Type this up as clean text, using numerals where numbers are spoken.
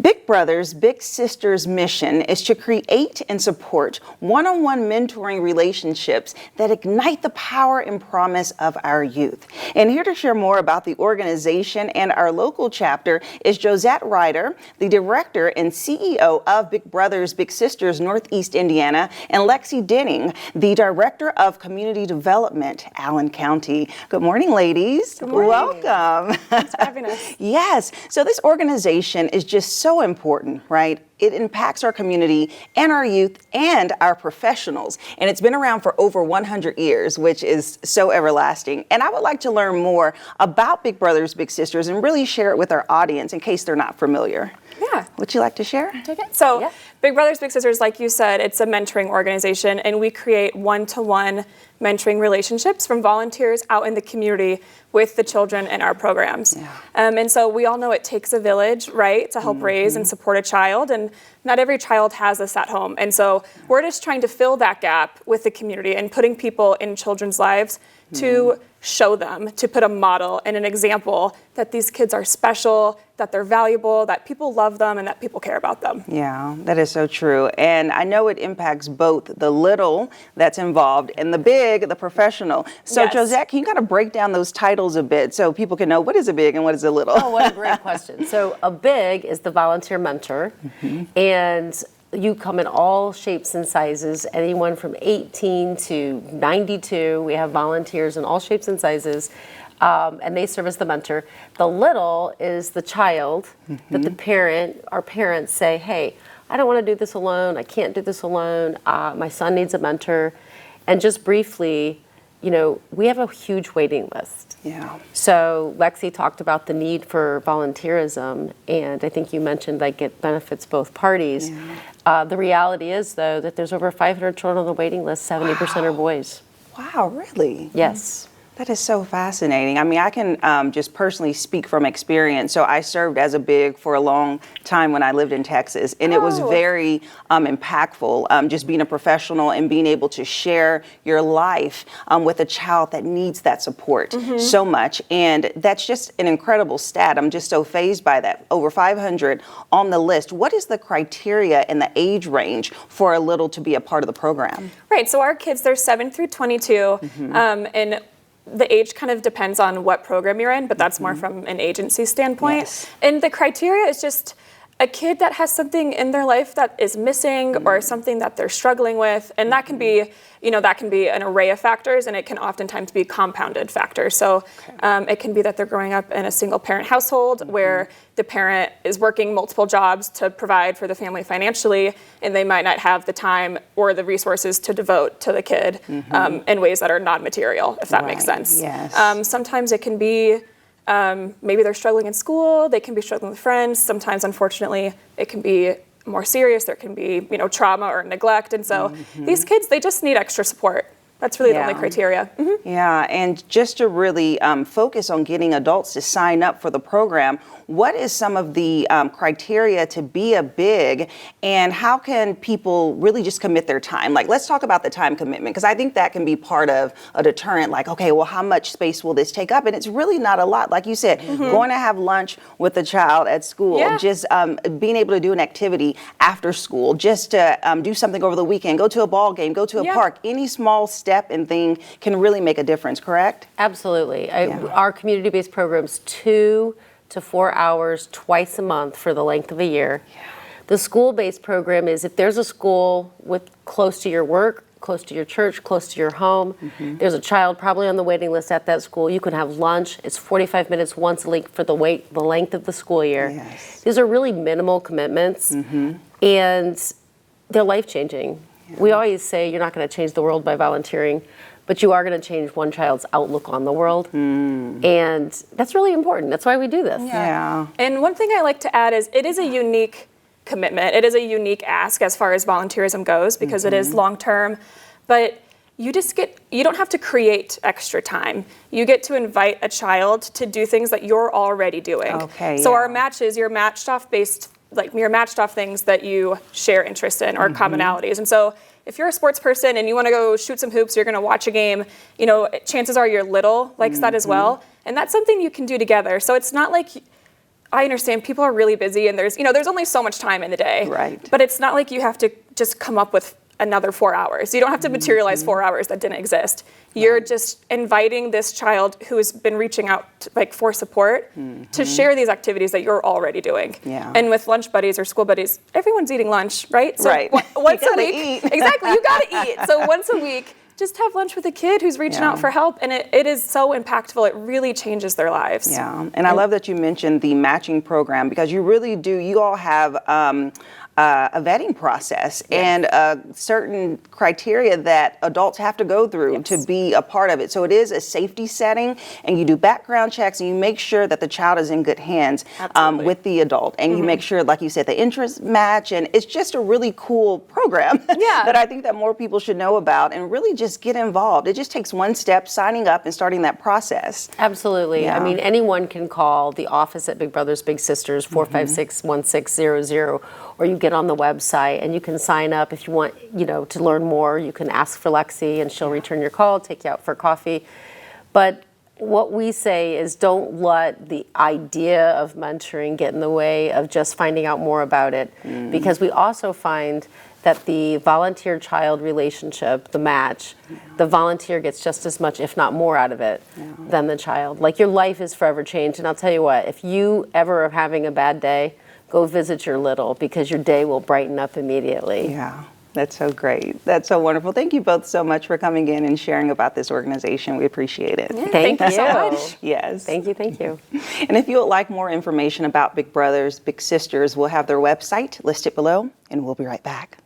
Big Brothers Big Sisters mission is to create and support one-on-one mentoring relationships that ignite the power and promise of our youth. And here to share more about the organization and our local chapter is Josette Rider, the director and CEO of Big Brothers Big Sisters Northeast Indiana, and Lexey Denning, the director of community development, Allen County. Good morning, ladies. Good morning. Welcome. Thanks for having us. Yes. So this organization is just so important, right? It impacts our community and our youth and our professionals. And it's been around for over 100 years, which is so everlasting. And I would like to learn more about Big Brothers Big Sisters and really share it with our audience in case they're not familiar. Yeah. Would you like to share? Take it. So Big Brothers Big Sisters, like you said, it's a mentoring organization, and we create one-to-one mentoring relationships from volunteers out in the community with the children in our programs. Yeah. And so we all know it takes a village, right, to help raise and support a child, and not every child has this at home. And so we're just trying to fill that gap with the community and putting people in children's lives to show them, to put a model and an example that these kids are special, that they're valuable, that people love them, and that people care about them. Yeah, that is so true. And I know it impacts both the little that's involved and the big, the professional. So Yes. Josette, can you kind of break down those titles a bit so people can know what is a big and what is a little? Oh, what a great question. So a big is the volunteer mentor, and you come in all shapes and sizes, anyone from 18 to 92. We have volunteers in all shapes and sizes, and they serve as the mentor. The little is the child that our parents say, hey, I don't want to do this alone. I can't do this alone. My son needs a mentor. And just briefly, we have a huge waiting list. Yeah. So Lexey talked about the need for volunteerism, and I think you mentioned like it benefits both parties. Yeah. The reality is, though, that there's over 500 children on the waiting list. 70% are boys. Wow, really? Yes. That is so fascinating. I mean, I can just personally speak from experience. So I served as a big for a long time when I lived in Texas, and it was very impactful, just being a professional and being able to share your life with a child that needs that support so much. And that's just an incredible stat. I'm just so fazed by that. Over 500 on the list. What is the criteria and the age range for a little to be a part of the program? Right, so our kids, they're 7 through 22, and the age kind of depends on what program you're in, but that's more from an agency standpoint. Yes. And the criteria is just a kid that has something in their life that is missing or something that they're struggling with. And that can be, that can be an array of factors, and it can oftentimes be compounded factors. So it can be that they're growing up in a single parent household where the parent is working multiple jobs to provide for the family financially, and they might not have the time or the resources to devote to the kid in ways that are non-material, if that makes sense. Yes. Sometimes it can be maybe they're struggling in school, they can be struggling with friends. Sometimes, unfortunately, it can be more serious. There can be, trauma or neglect. And so these kids, they just need extra support. That's really the only criteria. Yeah, and just to really focus on getting adults to sign up for the program, what is some of the criteria to be a big, and how can people really just commit their time? Like, let's talk about the time commitment, because I think that can be part of a deterrent. Like, okay, well, how much space will this take up? And it's really not a lot. Like you said, going to have lunch with the child at school, just being able to do an activity after school, just to do something over the weekend, go to a ball game, go to a park. Any small step and thing can really make a difference, correct? Absolutely. Our community-based programs, 2 to 4 hours twice a month for the length of a year. The school-based program is if there's a school close to your work, close to your church, close to your home, there's a child probably on the waiting list at that school, you can have lunch. It's 45 minutes once a week for the length of the school year. Yes. These are really minimal commitments, and they're life-changing. We always say you're not going to change the world by volunteering, but you are going to change one child's outlook on the world. And that's really important. That's why we do this. Yeah. And one thing I like to add is it is a unique commitment. It is a unique ask as far as volunteerism goes, because it is long-term, but you don't have to create extra time. You get to invite a child to do things that you're already doing. Okay, so our matches, you're matched off things that you share interest in or commonalities. And so if you're a sports person and you want to go shoot some hoops, you're going to watch a game, chances are your little likes that as well. And that's something you can do together. So it's not like I understand people are really busy and there's only so much time in the day. Right. But it's not like you have to just come up with another 4 hours. You don't have to materialize 4 hours that didn't exist. You're just inviting this child who's been reaching out for support to share these activities that you're already doing. Yeah. And with lunch buddies or school buddies, everyone's eating lunch, right? So Right. once You a gotta week, eat. exactly, you gotta eat. So once a week, just have lunch with a kid who's reaching Yeah. out for help, and it is so impactful. It really changes their lives. Yeah, and I love that you mentioned the matching program, because you really do. You all have a vetting process and certain criteria that adults have to go through to be a part of it. So it is a safety setting, and you do background checks, and you make sure that the child is in good hands with the adult, and you make sure, like you said, the interests match, and it's just a really cool program that I think that more people should know about and really just get involved. It just takes one step, signing up and starting that process. Absolutely. Yeah. I mean, anyone can call the office at Big Brothers Big Sisters, 456-1600, or you get on the website and you can sign up if you want, to learn more. You can ask for Lexey and she'll return your call, take you out for coffee. But what we say is, don't let the idea of mentoring get in the way of just finding out more about it, because we also find that the volunteer-child relationship, the match, the volunteer gets just as much, if not more, out of it than the child. Like, your life is forever changed. And I'll tell you what, if you ever are having a bad day, go visit your little, because your day will brighten up immediately. Yeah, that's so great. That's so wonderful. Thank you both so much for coming in and sharing about this organization. We appreciate it. Yeah, Thank you so you. much. Yes. Thank you, thank you. And if you would like more information about Big Brothers Big Sisters, we'll have their website listed below, and we'll be right back.